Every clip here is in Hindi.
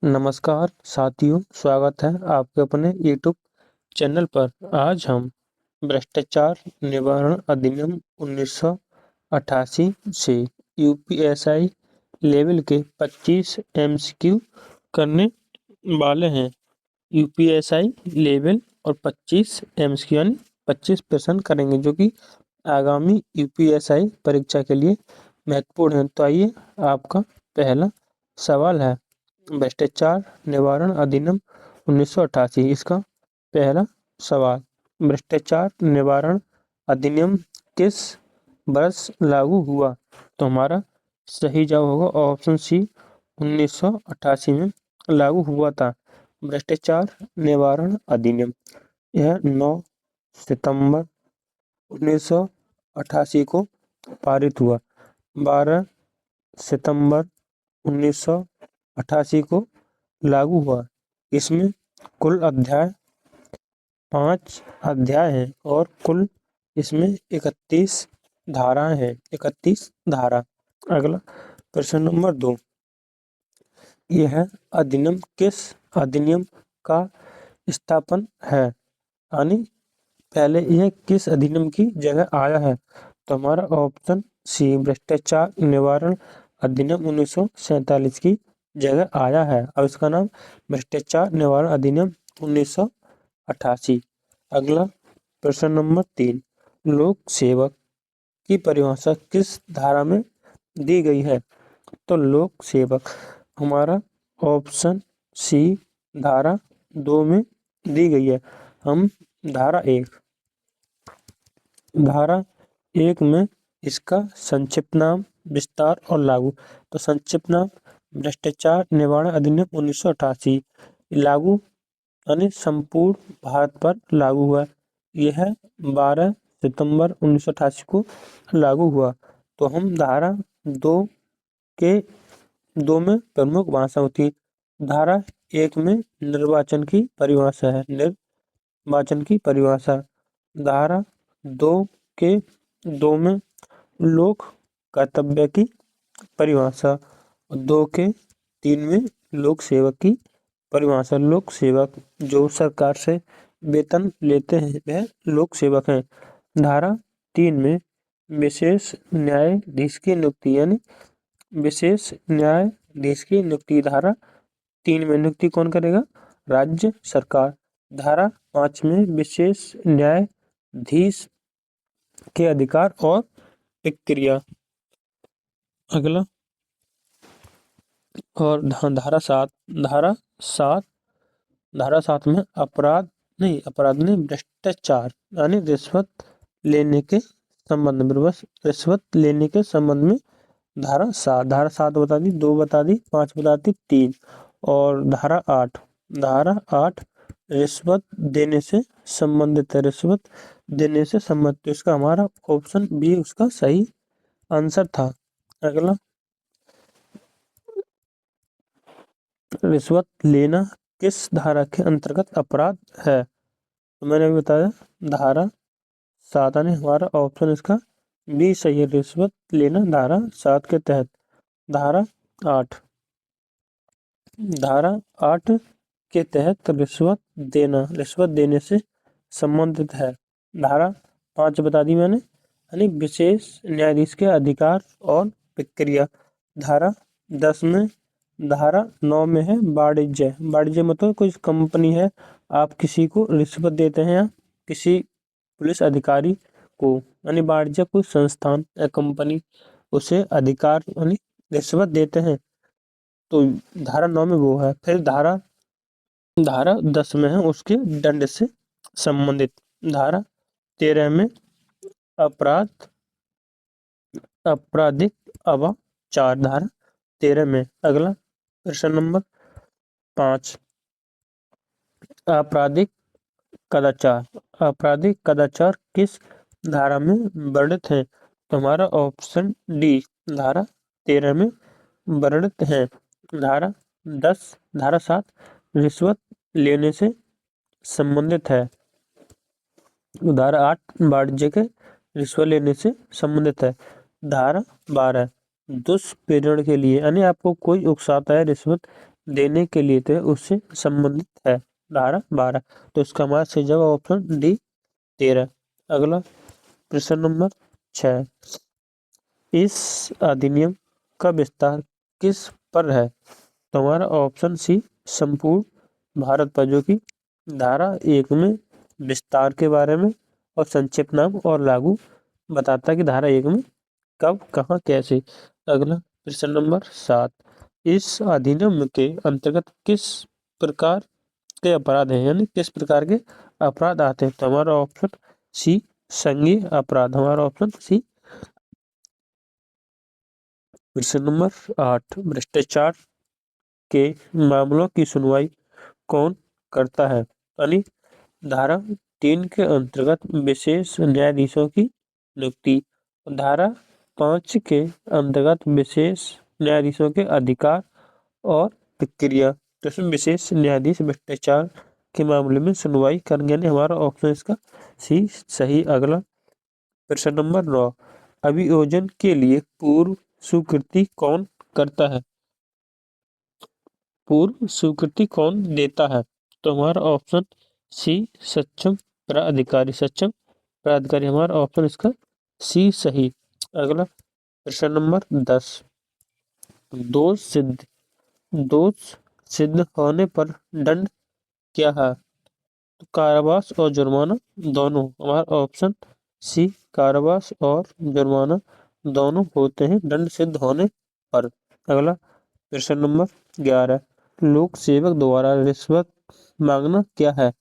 नमस्कार साथियों, स्वागत है आपके अपने यूट्यूब चैनल पर। आज हम भ्रष्टाचार निवारण अधिनियम 1988 से यूपीएसआई लेवल के 25 एमसीक्यू करने वाले हैं। यूपीएसआई लेवल और 25 एमसीक्यू यानी 25 प्रश्न करेंगे, जो कि आगामी यूपीएसआई परीक्षा के लिए महत्वपूर्ण है। तो आइए, आपका पहला सवाल है भ्रष्टाचार निवारण अधिनियम 1988। इसका पहला सवाल, भ्रष्टाचार निवारण अधिनियम किस वर्ष लागू हुआ? तो हमारा सही जवाब होगा ऑप्शन सी, 1988 में लागू हुआ था भ्रष्टाचार निवारण अधिनियम। यह 9 सितंबर 1988 को पारित हुआ। 12 सितंबर 1988 को लागू हुआ। इसमें कुल अध्याय 5 अध्याय हैं और कुल इसमें 31 धाराएं हैं। 31 धारा। अगला प्रश्न नंबर 2, यह अधिनियम किस अधिनियम का स्थापन है? यानी पहले यह किस अधिनियम की जगह आया है? तो हमारा ऑप्शन सी, भ्रष्टाचार निवारण अधिनियम 1947 की जगह आया है। अब इसका नाम भ्रष्टाचार निवारण अधिनियम 1988। अगला प्रश्न नंबर 3, लोक सेवक की परिभाषा किस धारा में दी गई है? तो लोक सेवक हमारा ऑप्शन सी, धारा 2 में दी गई है। हम धारा 1 में इसका संक्षिप्त नाम, विस्तार और लागू। तो संक्षिप्त नाम, भ्रष्टाचार निवारण अधिनियम 1988 लागू यानी संपूर्ण भारत पर लागू हुआ। यह 12 सितंबर 1988 को लागू हुआ। तो हम धारा 2 के 2 में प्रमुख भाषा होती है। धारा 1 में निर्वाचन की परिभाषा है, निर्वाचन की परिभाषा। धारा 2 के 2 में लोक कर्तव्य की परिभाषा। 2 के 3 में लोक सेवक की परिभाषा। लोक सेवक जो सरकार से वेतन लेते हैं वह लोक सेवक हैं। धारा 3 में विशेष न्यायाधीश की नियुक्ति, यानी विशेष न्यायाधीश की नियुक्ति धारा 3 में नियुक्ति कौन करेगा? राज्य सरकार। धारा 5 में विशेष न्यायाधीश के अधिकार और प्रक्रिया। अगला और धारा 7 में अपराध नहीं, भ्रष्टाचार यानी रिश्वत लेने के संबंध में, रिश्वत लेने के संबंध में धारा 7 बता दी, 2 बता दी, 5 बता दी, 3 और धारा 8 रिश्वत देने से संबंधित है। रिश्वत देने से संबंधित, तो इसका हमारा ऑप्शन बी उसका सही आंसर था। अगला, रिश्वत लेना किस धारा के अंतर्गत अपराध है? तो मैंने अभी बताया धारा 7, यानी हमारा ऑप्शन इसका बी सही है। रिश्वत लेना धारा 7 के तहत। धारा 8 के तहत रिश्वत देने से संबंधित है। धारा 5 बता दी मैंने, यानी विशेष न्यायाधीश के अधिकार और प्रक्रिया। धारा 9 में है वाणिज्य मतलब कोई कंपनी है, आप किसी को रिश्वत देते हैं या किसी पुलिस अधिकारी को, यानी वाणिज्य कोई संस्थान या कंपनी उसे अधिकार यानी रिश्वत देते हैं, तो धारा 9 में वो है। फिर धारा 10 में है उसके दंड से संबंधित। धारा 13 में आपराधिक अवाचार। धारा 13 में। अगला प्रश्न नंबर 5, आपराधिक कदाचार किस धारा में वर्णित है? तो हमारा ऑप्शन डी, धारा 13 में वर्णित है। धारा 7 रिश्वत लेने से संबंधित है। धारा 8 वाणिज्य के रिश्वत लेने से संबंधित है। धारा 12 दुष्प्रेरण के लिए, यानी आपको कोई उकसाता है रिश्वत देने के लिए तो उससे संबंधित है। धारा 12, तो इसका हमारा सही जवाब ऑप्शन डी 13। अगला प्रश्न नंबर 6, इस अधिनियम का विस्तार किस पर है? तो हमारा ऑप्शन सी संपूर्ण भारत पर, जो कि धारा 1 में विस्तार के बारे में और संक्षिप्त नाम और लागू बताता है कि धारा 1 में कब, कहाँ, कैसे। अगला प्रश्न नंबर 7, इस अधिनियम के अंतर्गत किस प्रकार के अपराध हैं, यानी किस प्रकार के अपराध आते हैं? तो हमारा ऑप्शन सी संघीय अपराध, हमारा ऑप्शन सी। प्रश्न नंबर 8, भ्रष्टाचार के मामलों की सुनवाई कौन करता है? यानी धारा 3 के अंतर्गत विशेष न्यायाधीशों की नियुक्ति, धारा 5 के अंतर्गत विशेष न्यायाधीशों के अधिकार और प्रक्रिया। तो इसमें विशेष न्यायाधीश भ्रष्टाचार के मामले में सुनवाई करेंगे, यानी हमारा ऑप्शन इसका सी सही। अगला प्रश्न नंबर 9, अभियोजन के लिए पूर्व स्वीकृति कौन करता है? पूर्व स्वीकृति कौन देता है? तो हमारा ऑप्शन सी सक्षम प्राधिकारी, सक्षम प्राधिकारी, हमारा ऑप्शन इसका सी सही। अगला प्रश्न नंबर 10, दोष सिद्ध दोष सिद्ध होने पर दंड क्या है? तो कारावास और जुर्माना दोनों, हमारा ऑप्शन सी कारावास और जुर्माना दोनों होते हैं दंड सिद्ध होने पर। अगला प्रश्न नंबर 11, लोक सेवक द्वारा रिश्वत मांगना क्या है?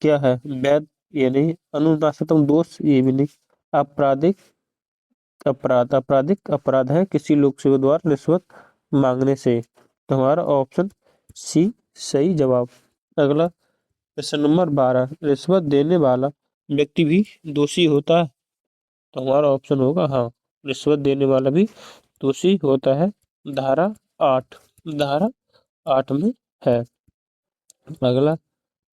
क्या है? वैध, ये नहीं। अनुशासनात्मक दोष, ये भी नहीं। आपराधिक अपराध, आपराधिक अपराध है किसी लोक सेवक द्वारा रिश्वत मांगने से। तो हमारा ऑप्शन सी सही जवाब। अगला प्रश्न नंबर 12, रिश्वत देने वाला व्यक्ति भी दोषी होता है? तो हमारा ऑप्शन होगा हाँ, रिश्वत देने वाला भी दोषी होता है। धारा 8, धारा 8 में है। अगला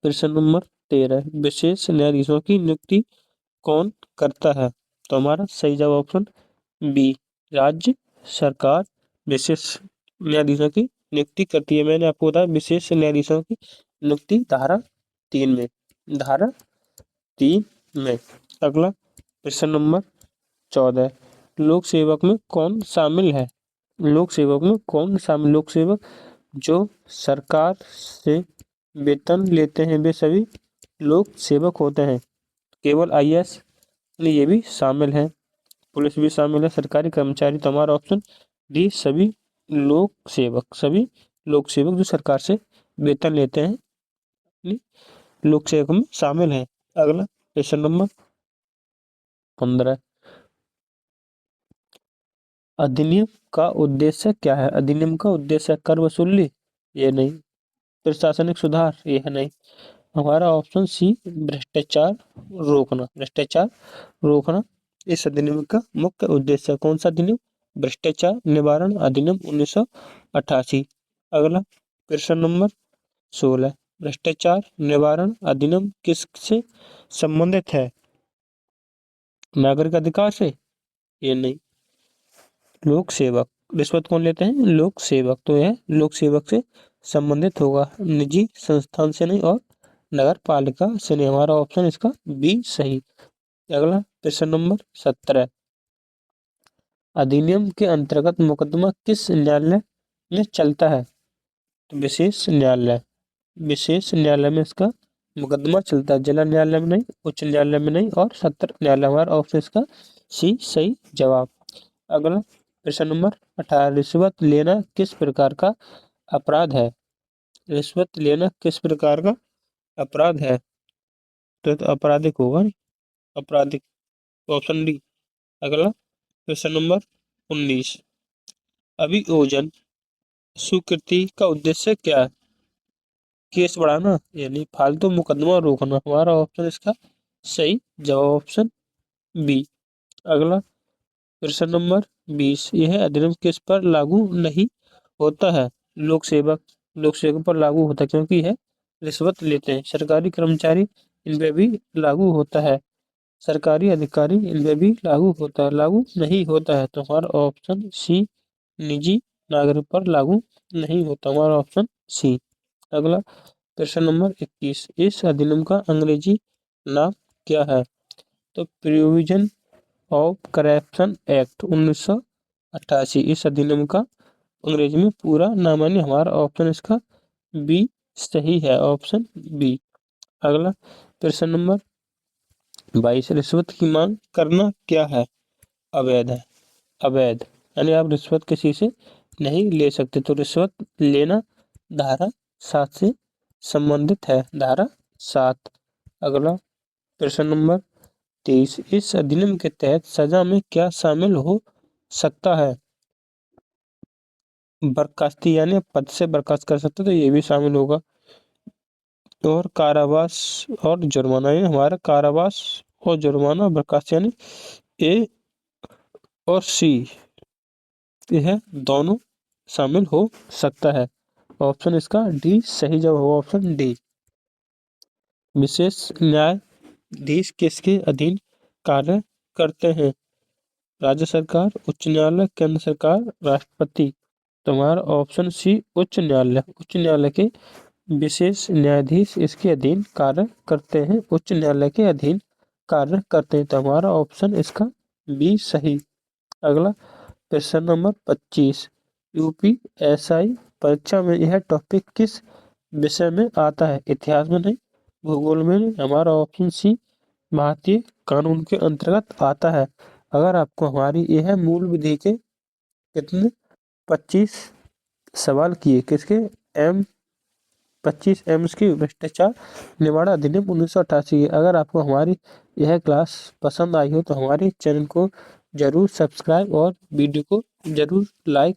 प्रश्न नंबर 13, विशेष न्यायाधीशों की नियुक्ति कौन करता है? तो हमारा सही जवाब ऑप्शन बी, राज्य सरकार विशेष न्यायाधीशों की नियुक्ति करती है। मैंने आपको बताया विशेष न्यायाधीशों की नियुक्ति धारा 3 में, धारा 3 में। अगला प्रश्न नंबर 14, लोक सेवक में कौन शामिल है? लोक सेवक में कौन शामिल? लोक सेवक जो सरकार से वेतन लेते हैं वे सभी लोक सेवक होते हैं। केवल आईएएस ये भी शामिल है, पुलिस भी शामिल है, सरकारी कर्मचारी। तो हमारा ऑप्शन डी सभी लोक सेवक, सभी लोक सेवक जो सरकार से वेतन लेते हैं लोक सेवक में शामिल है। अगला प्रश्न नंबर 15, अधिनियम का उद्देश्य क्या है? अधिनियम का उद्देश्य कर वसूली, ये नहीं। प्रशासनिक सुधार, यह नहीं। हमारा ऑप्शन सी भ्रष्टाचार रोकना, भ्रष्टाचार रोकना इस अधिनियम का मुख्य उद्देश्य। कौन सा अधिनियम? भ्रष्टाचार निवारण अधिनियम 1988। अगला प्रश्न नंबर 16, भ्रष्टाचार निवारण अधिनियम किससे संबंधित है? नागरिक अधिकार से, ये नहीं। लोक सेवक, रिश्वत कौन लेते हैं? लोक सेवक, तो यह लोक सेवक से संबंधित होगा, निजी संस्थान से नहीं और नगर पालिका से नहीं। हमारा ऑप्शन इसका बी सही। अगला प्रश्न नंबर 17, अधिनियम के अंतर्गत मुकदमा किस न्यायालय में चलता है? तो विशेष न्यायालय, विशेष न्यायालय में इसका मुकदमा चलता है, जिला न्यायालय में नहीं, उच्च न्यायालय में नहीं और सत्र न्यायालय। हमारा ऑप्शन इसका सी सही जवाब। अगला प्रश्न नंबर 18, रिश्वत लेना किस प्रकार का अपराध है? रिश्वत लेना किस प्रकार का अपराध है? तो आपराधिक होगा, नहीं आपराधिक, ऑप्शन डी। अगला प्रश्न नंबर 19, अभियोजन स्वीकृति का उद्देश्य क्या है? केस बढ़ाना, यानी फालतू मुकदमा रोकना। हमारा ऑप्शन इसका सही जवाब ऑप्शन बी। अगला प्रश्न नंबर 20, यह अधिनियम किस पर लागू नहीं होता है? लोक सेवक, लोक सेवक पर लागू होता है क्योंकि यह रिश्वत लेते हैं। सरकारी कर्मचारी, इन पे भी लागू होता है। सरकारी अधिकारी, इन पे भी लागू होता है। लागू नहीं होता है तो हमारा ऑप्शन सी निजी नागरिक पर लागू नहीं होता। हमारा ऑप्शन सी। अगला प्रश्न नंबर 21, इस अधिनियम का अंग्रेजी नाम क्या है? तो प्रोविजन ऑफ करप्शन एक्ट 1988। इस अधिनियम का अंग्रेजी में पूरा नाम है। हमारा ऑप्शन इसका बी सही है, ऑप्शन बी। अगला प्रश्न नंबर 22, रिश्वत की मांग करना क्या है? अवैध है। अवैध यानी आप रिश्वत किसी से नहीं ले सकते, तो रिश्वत लेना धारा 7 से संबंधित है, धारा 7। अगला प्रश्न नंबर 23, इस अधिनियम के तहत सजा में क्या शामिल हो सकता है? बर्खास्ती यानी पद से बर्खास्त कर सकते, तो ये भी शामिल होगा। और कारावास और जुर्माना, यानी हमारा कारावास और जुर्माना, बर्खास्त यानी ए और सी, यह दोनों शामिल हो सकता है। ऑप्शन इसका डी सही जवाब होगा, ऑप्शन डी। विशेष न्यायाधीश किसके अधीन कार्य करते हैं? राज्य सरकार, उच्च न्यायालय, केंद्र सरकार, राष्ट्रपति। तो हमारा ऑप्शन सी उच्च न्यायालय। उच्च न्यायालय के विशेष न्यायाधीश इसके अधीन कार्य करते हैं, उच्च न्यायालय के अधीन कार्य करते हैं। तो हमारा ऑप्शन इसका बी सही। अगला प्रश्न नंबर 25, यूपीएसआई परीक्षा में यह टॉपिक किस विषय में आता है? इतिहास में नहीं, भूगोल में नहीं। हमारा ऑप्शन सी भारतीय कानून के अंतर्गत आता है। अगर आपको हमारी यह मूल विधि के कितने 25 सवाल किए, किसके एम 25 एम्स की भ्रष्टाचार निवारण अधिनियम 1988 है। अगर आपको हमारी यह क्लास पसंद आई हो तो हमारे चैनल को जरूर सब्सक्राइब और वीडियो को जरूर लाइक